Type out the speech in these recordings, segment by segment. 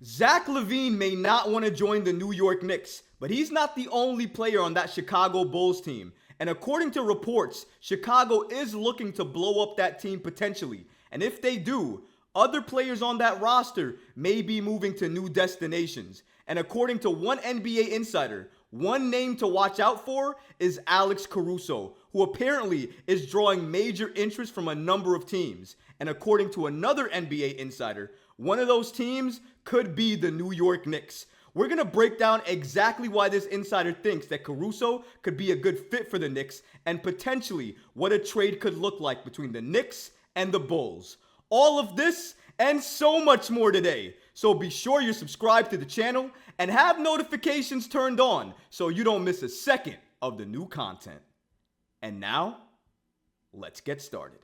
Zach LaVine may not want to join the New York Knicks, but he's not the only player on that Chicago Bulls team. And according to reports, Chicago is looking to blow up that team potentially. And if they do, other players on that roster may be moving to new destinations. And according to one NBA insider, one name to watch out for is Alex Caruso, who apparently is drawing major interest from a number of teams. And according to another NBA insider, one of those teams could be the New York Knicks. We're going to break down exactly why this insider thinks that Caruso could be a good fit for the Knicks and potentially what a trade could look like between the Knicks and the Bulls. All of this and so much more today. So be sure you're subscribed to the channel and have notifications turned on so you don't miss a second of the new content. And now, let's get started.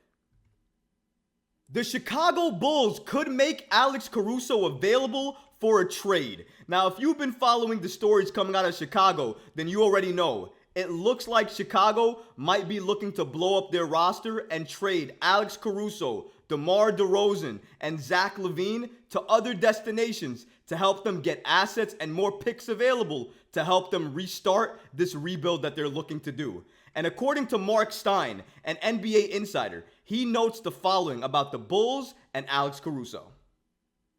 The Chicago Bulls could make Alex Caruso available for a trade. Now, if you've been following the stories coming out of Chicago, then you already know. It looks like Chicago might be looking to blow up their roster and trade Alex Caruso, DeMar DeRozan, and Zach LaVine to other destinations to help them get assets and more picks available to help them restart this rebuild that they're looking to do. And according to Mark Stein, an NBA insider, he notes the following about the Bulls and Alex Caruso.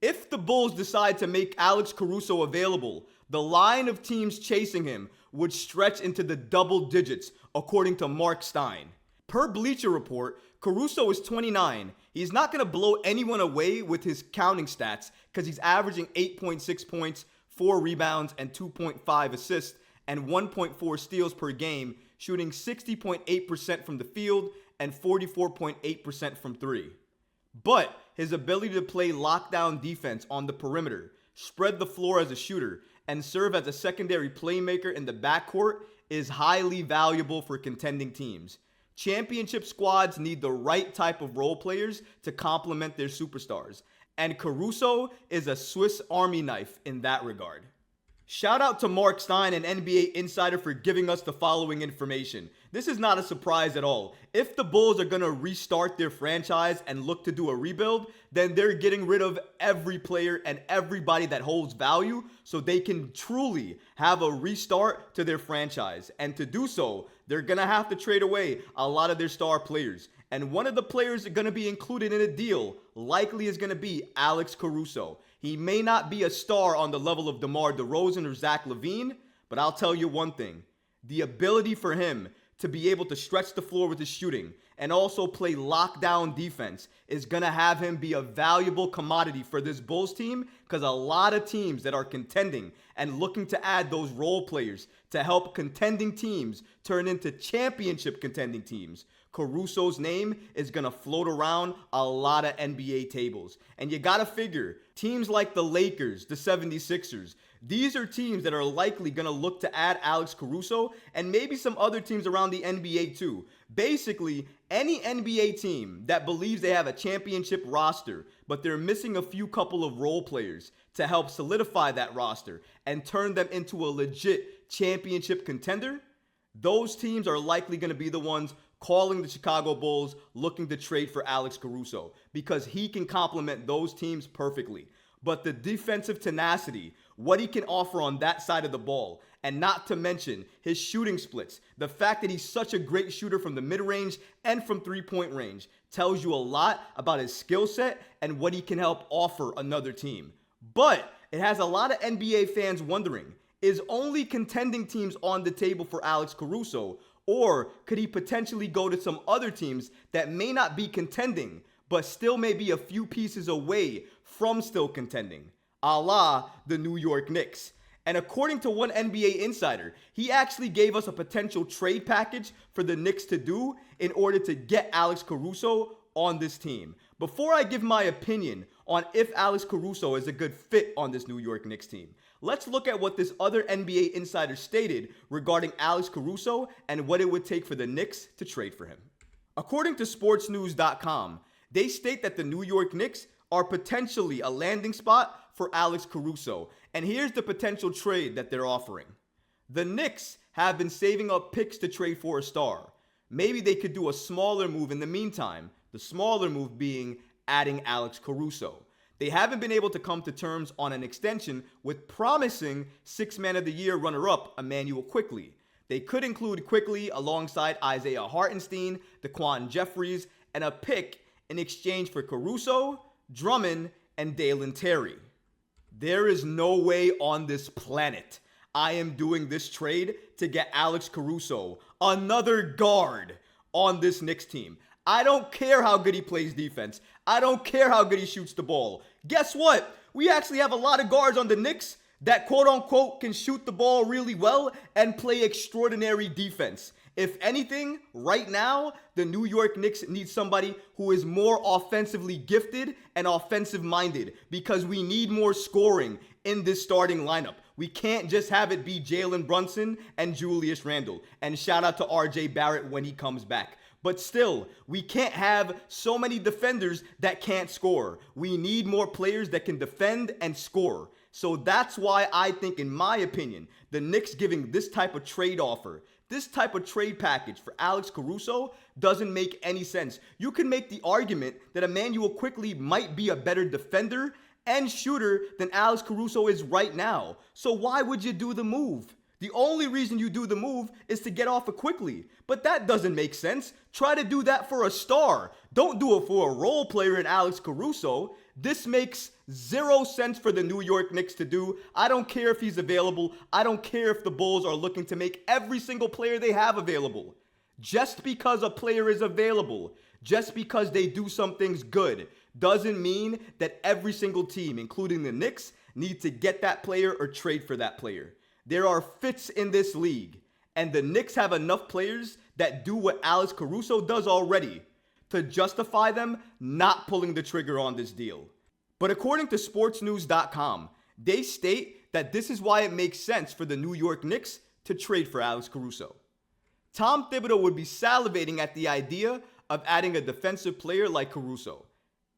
If the Bulls decide to make Alex Caruso available, the line of teams chasing him would stretch into the double digits, according to Mark Stein. Per Bleacher Report, Caruso is 29. He's not going to blow anyone away with his counting stats because he's averaging 8.6 points, 4 rebounds, and 2.5 assists, and 1.4 steals per game, shooting 60.8% from the field and 44.8% from three. But his ability to play lockdown defense on the perimeter, spread the floor as a shooter, and serve as a secondary playmaker in the backcourt is highly valuable for contending teams. Championship squads need the right type of role players to complement their superstars, and Caruso is a Swiss Army knife in that regard. Shout out to Mark Stein, an NBA insider, for giving us the following information. This is not a surprise at all. If the Bulls are going to restart their franchise and look to do a rebuild, then they're getting rid of every player and everybody that holds value so they can truly have a restart to their franchise. And to do so, they're going to have to trade away a lot of their star players. And one of the players going to be included in a deal likely is going to be Alex Caruso. He may not be a star on the level of DeMar DeRozan or Zach LaVine, but I'll tell you one thing. The ability for him to be able to stretch the floor with his shooting and also play lockdown defense is going to have him be a valuable commodity for this Bulls team, because a lot of teams that are contending and looking to add those role players to help contending teams turn into championship contending teams, Caruso's name is going to float around a lot of NBA tables. And you got to figure, teams like the Lakers, the 76ers, these are teams that are likely going to look to add Alex Caruso, and maybe some other teams around the NBA too. Basically, any NBA team that believes they have a championship roster, but they're missing a few couple of role players to help solidify that roster and turn them into a legit championship contender, those teams are likely going to be the ones calling the Chicago Bulls looking to trade for Alex Caruso, because he can complement those teams perfectly. But the defensive tenacity, what he can offer on that side of the ball, and not to mention his shooting splits, the fact that he's such a great shooter from the mid-range and from three-point range, tells you a lot about his skill set and what he can help offer another team. But it has a lot of NBA fans wondering, is only contending teams on the table for Alex Caruso, or could he potentially go to some other teams that may not be contending, but still may be a few pieces away from still contending, a la the New York Knicks? And according to one NBA insider, he actually gave us a potential trade package for the Knicks to do in order to get Alex Caruso on this team. Before I give my opinion on if Alex Caruso is a good fit on this New York Knicks team, let's look at what this other NBA insider stated regarding Alex Caruso and what it would take for the Knicks to trade for him. According to sportsnews.com, they state that the New York Knicks are potentially a landing spot for Alex Caruso. And here's the potential trade that they're offering. The Knicks have been saving up picks to trade for a star. Maybe they could do a smaller move in the meantime, the smaller move being adding Alex Caruso. They haven't been able to come to terms on an extension with promising Sixth Man of the Year runner-up Immanuel Quickley. They could include Quickley alongside Isaiah Hartenstein, Daquan Jeffries, and a pick in exchange for Caruso, Drummond, and Dalen Terry. There is no way on this planet I am doing this trade to get Alex Caruso, another guard, on this Knicks team. I don't care how good he plays defense. I don't care how good he shoots the ball. Guess what? We actually have a lot of guards on the Knicks that quote-unquote can shoot the ball really well and play extraordinary defense. If anything, right now, the New York Knicks need somebody who is more offensively gifted and offensive-minded because we need more scoring in this starting lineup. We can't just have it be Jalen Brunson and Julius Randle. And shout out to RJ Barrett when he comes back. But still, we can't have so many defenders that can't score. We need more players that can defend and score. So that's why I think, in my opinion, the Knicks giving this type of trade offer, this type of trade package for Alex Caruso doesn't make any sense. You can make the argument that Immanuel Quickley might be a better defender and shooter than Alex Caruso is right now. So why would you do the move? The only reason you do the move is to get off of Quickley. But that doesn't make sense. Try to do that for a star. Don't do it for a role player in Alex Caruso. This makes zero sense for the New York Knicks to do. I don't care if he's available. I don't care if the Bulls are looking to make every single player they have available. Just because a player is available, just because they do some things good, doesn't mean that every single team, including the Knicks, need to get that player or trade for that player. There are fits in this league, and the Knicks have enough players that do what Alex Caruso does already to justify them not pulling the trigger on this deal. But according to sportsnews.com, they state that this is why it makes sense for the New York Knicks to trade for Alex Caruso. Tom Thibodeau would be salivating at the idea of adding a defensive player like Caruso.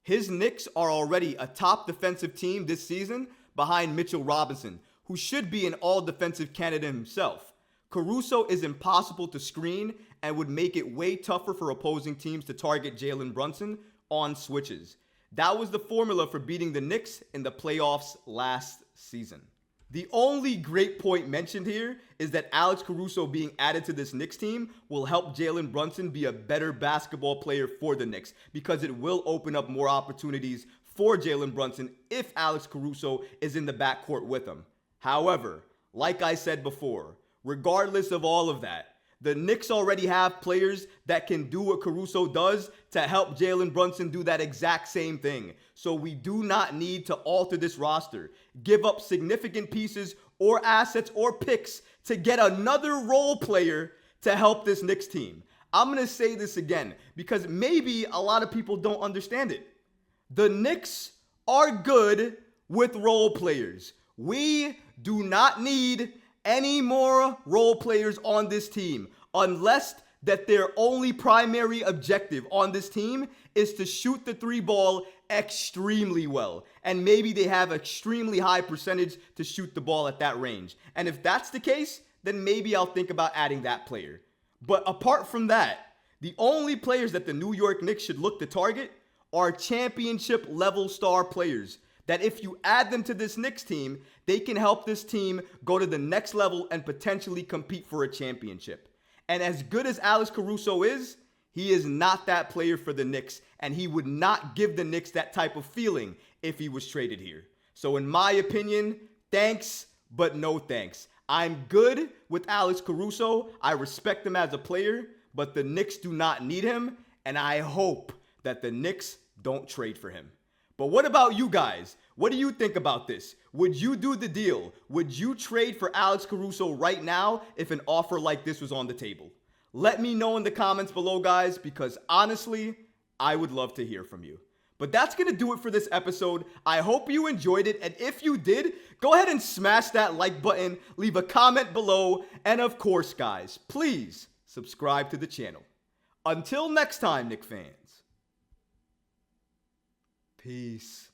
His Knicks are already a top defensive team this season behind Mitchell Robinson, who should be an all-defensive candidate himself. Caruso is impossible to screen and would make it way tougher for opposing teams to target Jalen Brunson on switches. That was the formula for beating the Knicks in the playoffs last season. The only great point mentioned here is that Alex Caruso being added to this Knicks team will help Jalen Brunson be a better basketball player for the Knicks because it will open up more opportunities for Jalen Brunson if Alex Caruso is in the backcourt with him. However, like I said before, regardless of all of that, the Knicks already have players that can do what Caruso does to help Jalen Brunson do that exact same thing. So we do not need to alter this roster, give up significant pieces or assets or picks to get another role player to help this Knicks team. I'm going to say this again because maybe a lot of people don't understand it. The Knicks are good with role players. We do not need any more role players on this team unless that their only primary objective on this team is to shoot the three ball extremely well. And maybe they have extremely high percentage to shoot the ball at that range. And if that's the case, then maybe I'll think about adding that player. But apart from that, the only players that the New York Knicks should look to target are championship level star players that if you add them to this Knicks team, they can help this team go to the next level and potentially compete for a championship. And as good as Alex Caruso is, he is not that player for the Knicks, and he would not give the Knicks that type of feeling if he was traded here. So in my opinion, thanks, but no thanks. I'm good with Alex Caruso. I respect him as a player, but the Knicks do not need him, and I hope that the Knicks don't trade for him. But what about you guys? What do you think about this? Would you do the deal? Would you trade for Alex Caruso right now if an offer like this was on the table? Let me know in the comments below, guys, because honestly, I would love to hear from you. But that's going to do it for this episode. I hope you enjoyed it, and if you did, go ahead and smash that like button, leave a comment below, and of course, guys, please subscribe to the channel. Until next time, Knicks fans. Peace.